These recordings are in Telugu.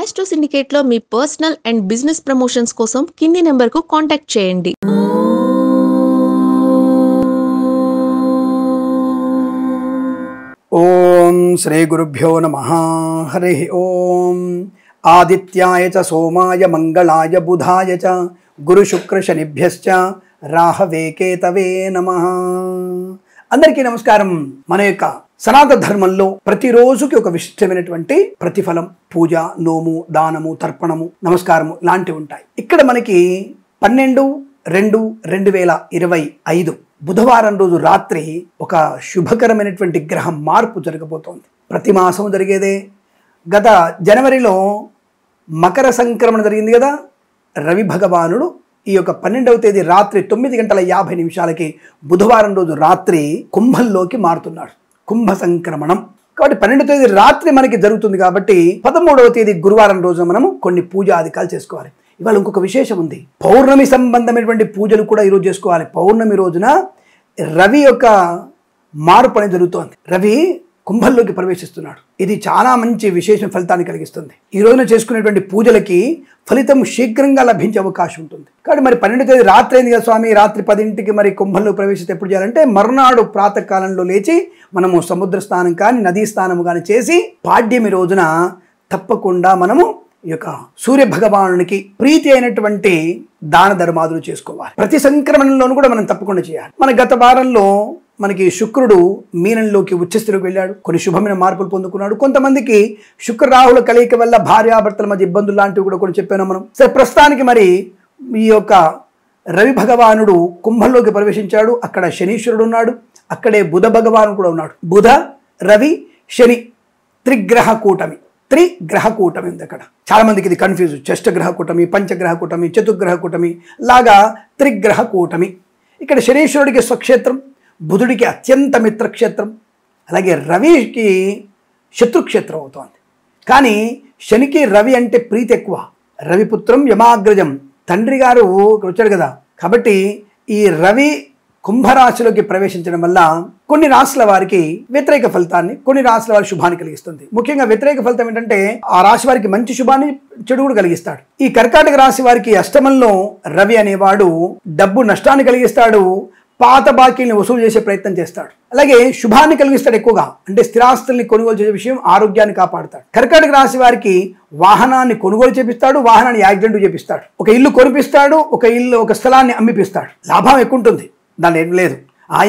ఆస్ట్రో సిండికేట్లో మీ పర్సనల్ అండ్ బిజినెస్ ప్రమోషన్స్ కోసం కింది నెంబర్కు కాంటాక్ట్ చేయండి. ఓం శ్రీ గురుభ్యో నమః. హరి ఓం. ఆదిత్యాయ చ సోమాయ మంగళాయ బుధాయ చ గురు శుక్ర శనిభ్యశ్చ రాహవే కేతవే నమః. అందరికీ నమస్కారం. మన యొక్క సనాతన ధర్మంలో ప్రతిరోజుకి ఒక విశిష్టమైనటువంటి ప్రతిఫలం, పూజ, నోము, దానము, తర్పణము, నమస్కారము లాంటివి ఉంటాయి. ఇక్కడ మనకి 12/2/2025 బుధవారం రోజు రాత్రి ఒక శుభకరమైనటువంటి గ్రహ మార్పు జరగబోతోంది. ప్రతి మాసం జరిగేదే. గత జనవరిలో మకర సంక్రమణ జరిగింది కదా. రవి భగవానుడు ఈ యొక్క 12వ తేదీ రాత్రి 9:50 బుధవారం రోజు రాత్రి కుంభంలోకి మారుతున్నాడు. కుంభ సంక్రమణం కాబట్టి 12వ తేదీ రాత్రి మనకి జరుగుతుంది. కాబట్టి 13వ తేదీ గురువారం రోజు మనము కొన్ని పూజాధికాలు చేసుకోవాలి. ఇవాళ ఇంకొక విశేషం ఉంది. పౌర్ణమి సంబంధమైనటువంటి పూజలు కూడా ఈరోజు చేసుకోవాలి. పౌర్ణమి రోజున రవి యొక్క మార్పు అనేది జరుగుతోంది. రవి కుంభంలోకి ప్రవేశిస్తున్నాడు. ఇది చాలా మంచి విశేషం ఫలితాన్ని కలిగిస్తుంది. ఈ రోజున చేసుకునేటువంటి పూజలకి ఫలితం శీఘ్రంగా లభించే అవకాశం ఉంటుంది. కాబట్టి మరి 12వ తేదీ రాత్రి అయింది కదా స్వామి, రాత్రి 10ంటికి మరి కుంభంలో ప్రవేశిస్తే ఎప్పుడు చేయాలంటే మరునాడు ప్రాతకాలంలో లేచి మనము సముద్ర స్నానం కానీ నదీ స్నానం కానీ చేసి పాడ్యమి రోజున తప్పకుండా మనము ఈ యొక్క సూర్య భగవానునికి ప్రీతి అయినటువంటి దాన ధర్మాదులు చేసుకోవాలి. ప్రతి సంక్రమణంలోనూ కూడా మనం తప్పకుండా చేయాలి. మన గత వారంలో మనకి శుక్రుడు మీనంలోకి ఉచ్చస్థితిలోకి వెళ్ళాడు. కొన్ని శుభమైన మార్పులు పొందుకున్నాడు. కొంతమందికి శుక్ర రాహుల కలయిక వల్ల భార్యాభర్తల మధ్య ఇబ్బందులు లాంటివి కూడా కొన్ని చెప్పాను మనం. సరే, ప్రస్తుతానికి మరి ఈ యొక్క రవి భగవానుడు కుంభంలోకి ప్రవేశించాడు. అక్కడ శనీశ్వరుడు ఉన్నాడు. అక్కడే బుధ భగవానుడు కూడా ఉన్నాడు. బుధ, రవి, శని త్రిగ్రహ కూటమి ఉంది అక్కడ. చాలా మందికి ఇది కన్ఫ్యూజ్. షష్టగ్రహ కూటమి, పంచగ్రహ కూటమి, చతుర్గ్రహ కూటమి లాగా త్రిగ్రహ కూటమి. ఇక్కడ శనీశ్వరుడికి స్వక్షేత్రం, బుధుడికి అత్యంత మిత్రక్షేత్రం, అలాగే రవికి శత్రుక్షేత్రం అవుతోంది. కానీ శనికి రవి అంటే ప్రీతి ఎక్కువ. రవిపుత్రం యమాగ్రజం, తండ్రి గారు వచ్చాడు కదా. కాబట్టి ఈ రవి కుంభరాశిలోకి ప్రవేశించడం వల్ల కొన్ని రాశుల వారికి వ్యతిరేక ఫలితాన్ని, కొన్ని రాశుల వారికి శుభాన్ని కలిగిస్తుంది. ముఖ్యంగా వ్యతిరేక ఫలితం ఏంటంటే ఆ రాశి వారికి మంచి శుభాన్ని, చెడు కూడా కలిగిస్తాడు. ఈ కర్కాటక రాశి వారికి అష్టమంలో రవి అనేవాడు డబ్బు నష్టాన్ని కలిగిస్తాడు. పాత బాకీల్ని వసూలు చేసే ప్రయత్నం చేస్తాడు. అలాగే శుభాన్ని కలిగిస్తాడు ఎక్కువగా. అంటే స్థిరాస్తుల్ని కొనుగోలు చేసే విషయం, ఆరోగ్యాన్ని కాపాడుతాడు. కర్కాటక రాశి వారికి వాహనాన్ని కొనుగోలు చేపిస్తాడు, వాహనాన్ని యాక్సిడెంట్ చేపిస్తాడు. ఒక ఇల్లు కొనిపిస్తాడు, ఒక స్థలాన్ని అమ్మిపిస్తాడు. లాభం ఎక్కువ ఉంటుంది, దాని ఏం లేదు.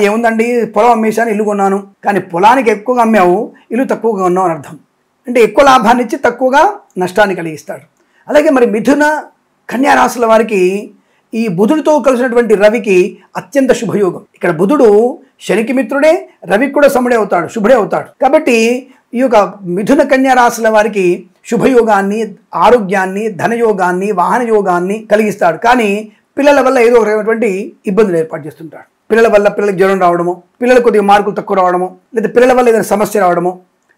ఏముందండి, పొలం అమ్మేశాను, ఇల్లు కొన్నాను. కానీ పొలానికి ఎక్కువగా అమ్మావు, ఇల్లు తక్కువగా కొన్నావు అని అర్థం. అంటే ఎక్కువ లాభాన్ని ఇచ్చి తక్కువగా నష్టాన్ని కలిగిస్తాడు. అలాగే మరి మిథున, కన్యా రాశుల వారికి ఈ బుధుడితో కలిసినటువంటి రవికి అత్యంత శుభయోగం. ఇక్కడ బుధుడు శనికి మిత్రుడే, రవికి కూడా శుభుడే అవుతాడు. కాబట్టి ఈ యొక్క మిథున కన్యా రాశుల వారికి శుభయోగాన్ని, ఆరోగ్యాన్ని, ధనయోగాన్ని, వాహన యోగాన్ని కలిగిస్తాడు. కానీ పిల్లల వల్ల ఏదో ఒకటువంటి ఇబ్బందులు ఏర్పాటు చేస్తుంటాడు. పిల్లల వల్ల పిల్లలకు జ్వరం రావడము, పిల్లలు కొద్దిగా మార్కులు తక్కువ రావడము, లేదా పిల్లల వల్ల ఏదైనా సమస్య రావడము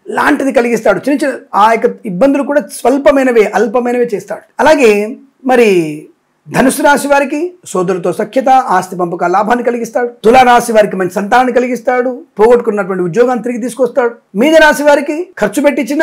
లాంటిది కలిగిస్తాడు. చిన్న చిన్న ఆ యొక్క ఇబ్బందులు కూడా స్వల్పమైనవే, అల్పమైనవే చేస్తాడు. అలాగే మరి ధనుసు రాశి వారికి సోదరులతో సఖ్యత, ఆస్తి పంపక లాభాన్ని కలిగిస్తాడు. తులారాశి వారికి మంచి సంతానాన్ని కలిగిస్తాడు. పోగొట్టుకున్నటువంటి ఉద్యోగాన్ని తిరిగి తీసుకొస్తాడు. మీన రాశి వారికి ఖర్చు పెట్టించిన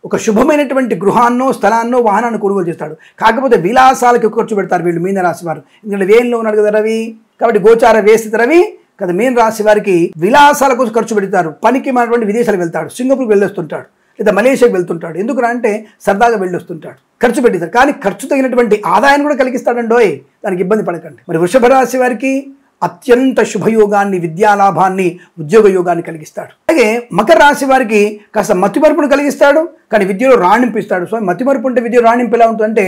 ఒక శుభమైనటువంటి గృహాన్నో, స్థలాన్నో, వాహనాన్ని కొనుగోలు చేస్తాడు. కాకపోతే విలాసాలకు ఖర్చు పెడతారు వీళ్ళు మీన రాశి వారు. ఎందుకంటే వేయంలో ఉన్నాడు కదా రవి. కాబట్టి గోచార వేస్థిత రవి కదా. మీన రాశి వారికి విలాసాల కోసం ఖర్చు పెడతారు. పనికి మనటువంటి విదేశాలకు వెళ్తాడు, సింగపూర్కి వెళ్ళొస్తుంటాడు, లేదా మలేషియాకి వెళ్తుంటాడు. ఎందుకు అంటే సరదాగా వెళ్ళొస్తుంటాడు, ఖర్చు పెట్టిస్తారు. కానీ ఖర్చు తగినటువంటి ఆదాయాన్ని కూడా కలిగిస్తాడండోయ్, దానికి ఇబ్బంది పడకండి. మరి వృషభ రాశి వారికి అత్యంత శుభయోగాన్ని, విద్యాలాభాన్ని, ఉద్యోగ యోగాన్ని కలిగిస్తాడు. అలాగే మకర రాశి వారికి కాస్త మతిమరుపును కలిగిస్తాడు, కానీ విద్యలో రాణింపిస్తాడు. సో మతిమరుపు అంటే విద్యలో రాణింపు ఎలా ఉంటుందంటే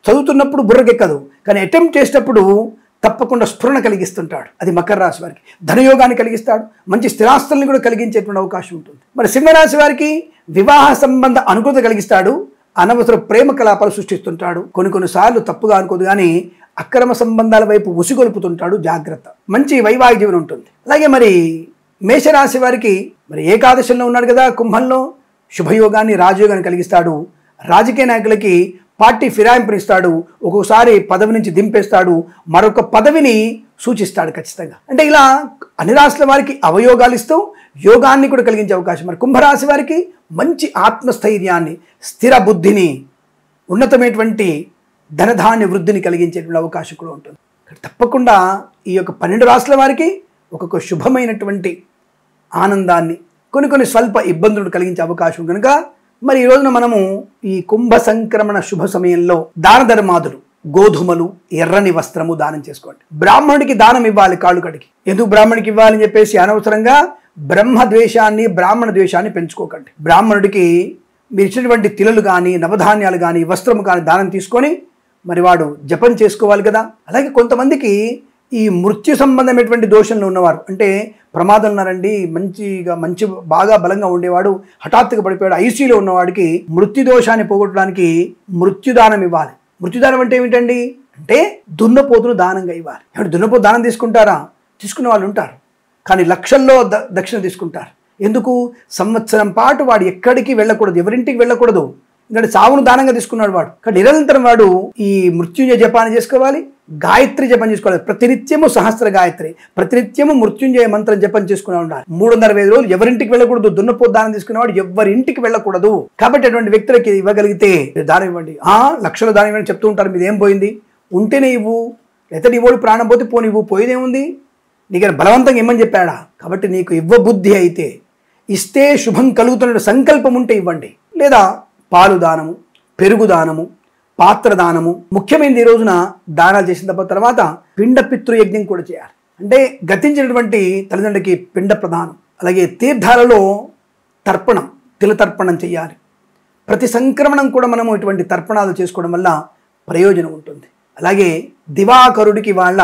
చదువుతున్నప్పుడు బుర్రకెక్కదు, కానీ అటెంప్ట్ చేసేటప్పుడు తప్పకుండా స్ఫురణ కలిగిస్తుంటాడు. అది మకర రాశి వారికి. ధనయోగాన్ని కలిగిస్తాడు, మంచి స్థిరాస్తుల్ని కూడా కలిగించేటువంటి అవకాశం ఉంటుంది. మరి సింహరాశి వారికి వివాహ సంబంధ అనుకూలత కలిగిస్తాడు. అనవసర ప్రేమ కలాపాలు సృష్టిస్తుంటాడు. కొన్నిసార్లు తప్పుగా అనుకోదు, కానీ అక్రమ సంబంధాల వైపు ఉసిగొలుపుతుంటాడు. జాగ్రత్త. మంచి వైవాహిక జీవనం ఉంటుంది. అలాగే మరి మేషరాశి వారికి మరి ఏకాదశంలో ఉన్నాడు కదా కుంభంలో, శుభయోగాన్ని, రాజయోగాన్ని కలిగిస్తాడు. రాజకీయ నాయకులకి పార్టీ ఫిరాయింపునిస్తాడు. ఒక్కోసారి పదవి నుంచి దింపేస్తాడు, మరొక పదవిని సూచిస్తాడు ఖచ్చితంగా. అంటే ఇలా అన్ని రాశుల వారికి అవయోగాలు ఇస్తూ యోగాన్ని కూడా కలిగించే అవకాశం. మరి కుంభరాశి వారికి మంచి ఆత్మస్థైర్యాన్ని, స్థిర బుద్ధిని, ఉన్నతమైనటువంటి ధనధాన్య వృద్ధిని కలిగించేటువంటి అవకాశం కూడా ఉంటుంది. తప్పకుండా ఈ యొక్క 12 రాశుల వారికి ఒక్కొక్క శుభమైనటువంటి ఆనందాన్ని, కొన్ని స్వల్ప ఇబ్బందులు కలిగించే అవకాశం కనుక మరి ఈ రోజున మనము ఈ కుంభ సంక్రమణ శుభ సమయంలో దాన ధర్మాదులు, గోధుమలు, ఎర్రని వస్త్రము దానం చేసుకోండి. బ్రాహ్మణుడికి దానం ఇవ్వాలి కాళ్ళు కడికి. ఎందుకు బ్రాహ్మణుడికి ఇవ్వాలని చెప్పేసి అనవసరంగా బ్రహ్మ ద్వేషాన్ని, బ్రాహ్మణ ద్వేషాన్ని పెంచుకోకండి. బ్రాహ్మణుడికి మీరు ఇచ్చినటువంటి తిలలు కానీ, నవధాన్యాలు కానీ, వస్త్రము కానీ దానం తీసుకొని మరి వాడు జపం చేసుకోవాలి కదా. అలాగే కొంతమందికి ఈ మృత్యు సంబంధమైనటువంటి దోషంలో ఉన్నవారు, అంటే ప్రమాదం ఉన్నారండి, మంచి బాగా బలంగా ఉండేవాడు హఠాత్తుగా పడిపోయాడు, ఐసీయూలో ఉన్నవాడికి మృత్యు దోషాన్ని పోగొట్టడానికి మృత్యుదానం ఇవ్వాలి. మృత్యుదానం అంటే ఏమిటండి అంటే దున్నపోతును దానంగా ఇవ్వాలి. ఏమంటే దున్నపోతు దానం తీసుకుంటారా? తీసుకునే వాళ్ళు ఉంటారు, కానీ లక్షల్లో దక్షిణ తీసుకుంటారు. ఎందుకు? సంవత్సరం పాటు వాడు ఎక్కడికి వెళ్ళకూడదు, ఎవరింటికి వెళ్ళకూడదు, ఎందుకంటే సావును దానంగా తీసుకున్నాడు వాడు. కానీ నిరంతరం వాడు ఈ మృత్యుంజయ జపాన్ని చేసుకోవాలి, గాయత్రి జపం చేసుకోవాలి. ప్రతినిత్యము సహస్ర గాయత్రి, ప్రతినిత్యము మృత్యుంజయ మంత్రం జపం చేసుకునే ఉండాలి. 365 రోజులు ఎవరింటికి వెళ్ళకూడదు. దున్నపోతు దానం తీసుకునేవాడు ఎవరింటికి వెళ్ళకూడదు. కాబట్టి అటువంటి వ్యక్తులకి ఇవ్వగలిగితే దానం ఇవ్వండి. లక్షల దానం ఇవ్వండి చెప్తూ ఉంటారు. మీద ఏం పోయింది? ఉంటేనే ఇవ్వు, లేకపోతే నీ ఓడి ప్రాణం పోతే పోని ఇవ్వు, పోయేదేముంది? నీకు బలవంతంగా ఇమ్మని చెప్పాడా? కాబట్టి నీకు ఇవ్వబుద్ధి అయితే, ఇస్తే శుభం కలుగుతున్న సంకల్పం ఉంటే ఇవ్వండి. లేదా పాలు దానము, పెరుగు దానము, పాత్ర దానము. ముఖ్యమైనది ఈ రోజున దానాలు చేసిన తర్వాత పిండ పితృయజ్ఞం కూడా చేయాలి. అంటే గతించినటువంటి తల్లిదండ్రులకి పిండ ప్రదానం. అలాగే తీర్థాలలో తర్పణం, తిల తర్పణం చేయాలి. ప్రతి సంక్రమణం కూడా మనము ఇటువంటి తర్పణాలు చేసుకోవడం వల్ల ప్రయోజనం ఉంటుంది. అలాగే దివాకరుడికి వాళ్ళ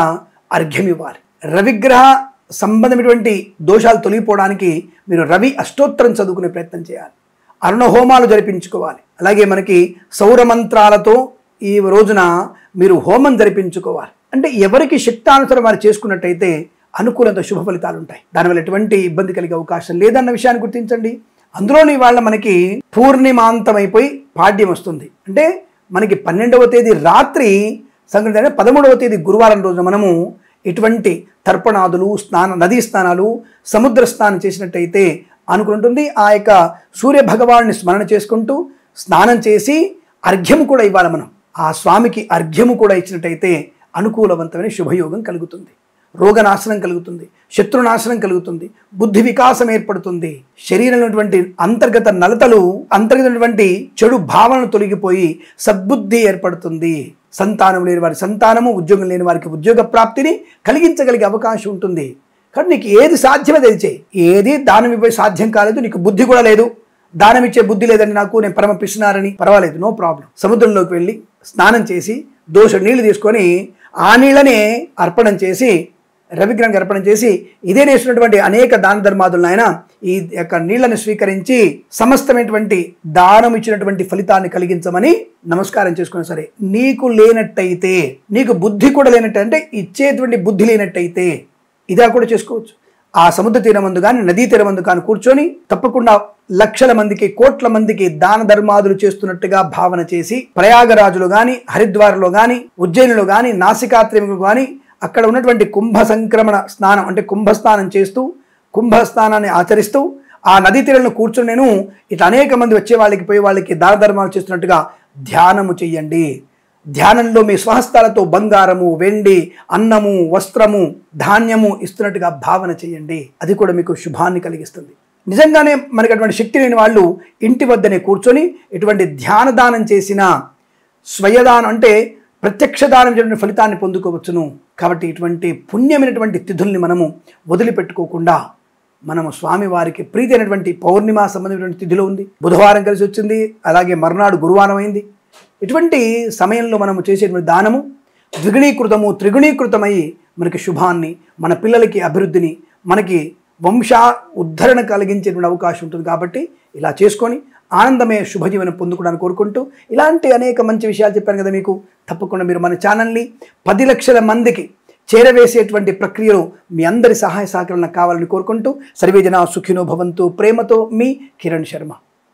అర్ఘ్యం ఇవ్వాలి. రవిగ్రహ సంబంధమైనటువంటి దోషాలు తొలగిపోవడానికి మీరు రవి అష్టోత్తరం చదువుకునే ప్రయత్నం చేయాలి. అరుణ హోమాలు జరిపించుకోవాలి. అలాగే మనకి సౌరమంత్రాలతో ఈ రోజున మీరు హోమం జరిపించుకోవాలి. అంటే ఎవరికి శక్తానుసారం వారు చేసుకున్నట్టయితే అనుకూలత శుభ ఫలితాలు ఉంటాయి. దానివల్ల ఎటువంటి ఇబ్బంది కలిగే అవకాశం లేదన్న విషయాన్ని గుర్తించండి. అందులోని వాళ్ళ మనకి పూర్ణిమాంతమైపోయి పాడ్యం వస్తుంది. అంటే మనకి 12వ తేదీ రాత్రి సంక్రాంతి, 13వ తేదీ గురువారం రోజున మనము ఇటువంటి తర్పణాదులు, నదీ స్నానాలు, సముద్ర స్నానం చేసినట్టయితే అనుకుంటుంది. ఆ యొక్క సూర్య భగవాన్ని స్మరణ చేసుకుంటూ స్నానం చేసి అర్ఘ్యము కూడా ఇవ్వాలి. మనం ఆ స్వామికి అర్ఘ్యము కూడా ఇచ్చినట్టయితే అనుకూలవంతమైన శుభయోగం కలుగుతుంది, రోగనాశనం కలుగుతుంది, శత్రునాశనం కలుగుతుంది, బుద్ధి వికాసం ఏర్పడుతుంది, శరీరంలోటువంటి అంతర్గత నలతలు, అంతర్గతమైనటువంటి చెడు భావనలు తొలగిపోయి సద్బుద్ధి ఏర్పడుతుంది. సంతానం లేని వారి సంతానము, ఉద్యోగం లేని వారికి ఉద్యోగ ప్రాప్తిని కలిగించగలిగే అవకాశం ఉంటుంది. కానీ నీకు ఏది సాధ్యమో అది చేయి. ఏది దానం ఇవ్వే సాధ్యం కాలేదు, నీకు బుద్ధి కూడా లేదు, దానం ఇచ్చే బుద్ధి లేదండి నాకు, నేను పరమ పిసినారని, పర్వాలేదు, నో ప్రాబ్లం. సముద్రంలోకి వెళ్ళి స్నానం చేసి దోష నీళ్లు తీసుకొని ఆ నీళ్ళనే అర్పణం చేసి, రవిగ్రహానికి అర్పణం చేసి, ఇదే నేసినటువంటి అనేక దాన ధర్మాదులను ఆయన ఈ యొక్క నీళ్లను స్వీకరించి సమస్తమైనటువంటి దానం ఇచ్చినటువంటి ఫలితాన్ని కలిగించమని నమస్కారం చేసుకున్నా సరే. నీకు లేనట్టయితే, నీకు బుద్ధి కూడా లేనట్టు, అంటే ఇచ్చేటువంటి బుద్ధి లేనట్టయితే ఇదా కూడా చేసుకోవచ్చు. ఆ సముద్ర తీరమందు కానీ, నదీ తీరమందు కానీ కూర్చొని తప్పకుండా లక్షల మందికి, కోట్ల మందికి దాన ధర్మాదులు చేస్తున్నట్టుగా భావన చేసి, ప్రయాగరాజులో కానీ, హరిద్వార్లో కానీ, ఉజ్జయినిలో కానీ, నాసికాత్రిలో కానీ అక్కడ ఉన్నటువంటి కుంభ సంక్రమణ స్నానం, అంటే కుంభస్నానం చేస్తూ, కుంభస్నానాన్ని ఆచరిస్తూ ఆ నదీ తీరంలో కూర్చొని నేను ఇట్లా అనేక మంది వచ్చే వాళ్ళకి, పోయే వాళ్ళకి దాన ధర్మాలు చేస్తున్నట్టుగా ధ్యానము చెయ్యండి. ధ్యానంలో మీ స్వహస్తాలతో బంగారము, వెండి, అన్నము, వస్త్రము, ధాన్యము ఇస్తున్నట్టుగా భావన చేయండి. అది కూడా మీకు శుభాన్ని కలిగిస్తుంది. నిజంగానే మనకి అటువంటి శక్తి లేని వాళ్ళు ఇంటి వద్దనే కూర్చొని ఇటువంటి ధ్యాన దానం చేసిన స్వయదానం, అంటే ప్రత్యక్ష దానం చేయడం ఫలితాన్ని పొందుకోవచ్చును. కాబట్టి ఇటువంటి పుణ్యమైనటువంటి తిథుల్ని మనము వదిలిపెట్టుకోకుండా మనము స్వామివారికి ప్రీతి అయినటువంటి పౌర్ణిమ సంబంధించినటువంటి తిథిలో ఉంది, బుధవారం కలిసి వచ్చింది, అలాగే మర్నాడు గురువారం అయింది. ఇటువంటి సమయంలో మనము చేసేటువంటి దానము ద్విగుణీకృతము, త్రిగుణీకృతమై మనకి శుభాన్ని, మన పిల్లలకి అభివృద్ధిని, మనకి వంశ ఉద్ధరణ కలిగించేటువంటి అవకాశం ఉంటుంది. కాబట్టి ఇలా చేసుకొని ఆనందమే శుభజీవనం పొందుకోవడానికి కోరుకుంటూ, ఇలాంటి అనేక మంచి విషయాలు చెప్పాను కదా మీకు. తప్పకుండా మీరు మన ఛానల్ని 10 లక్షల మందికి చేరవేసేటువంటి ప్రక్రియలో మీ అందరి సహాయ సహకారాలు కావాలని కోరుకుంటూ, సర్వే జనా సుఖినో భవంతు. ప్రేమతో మీ కిరణ్ శర్మ.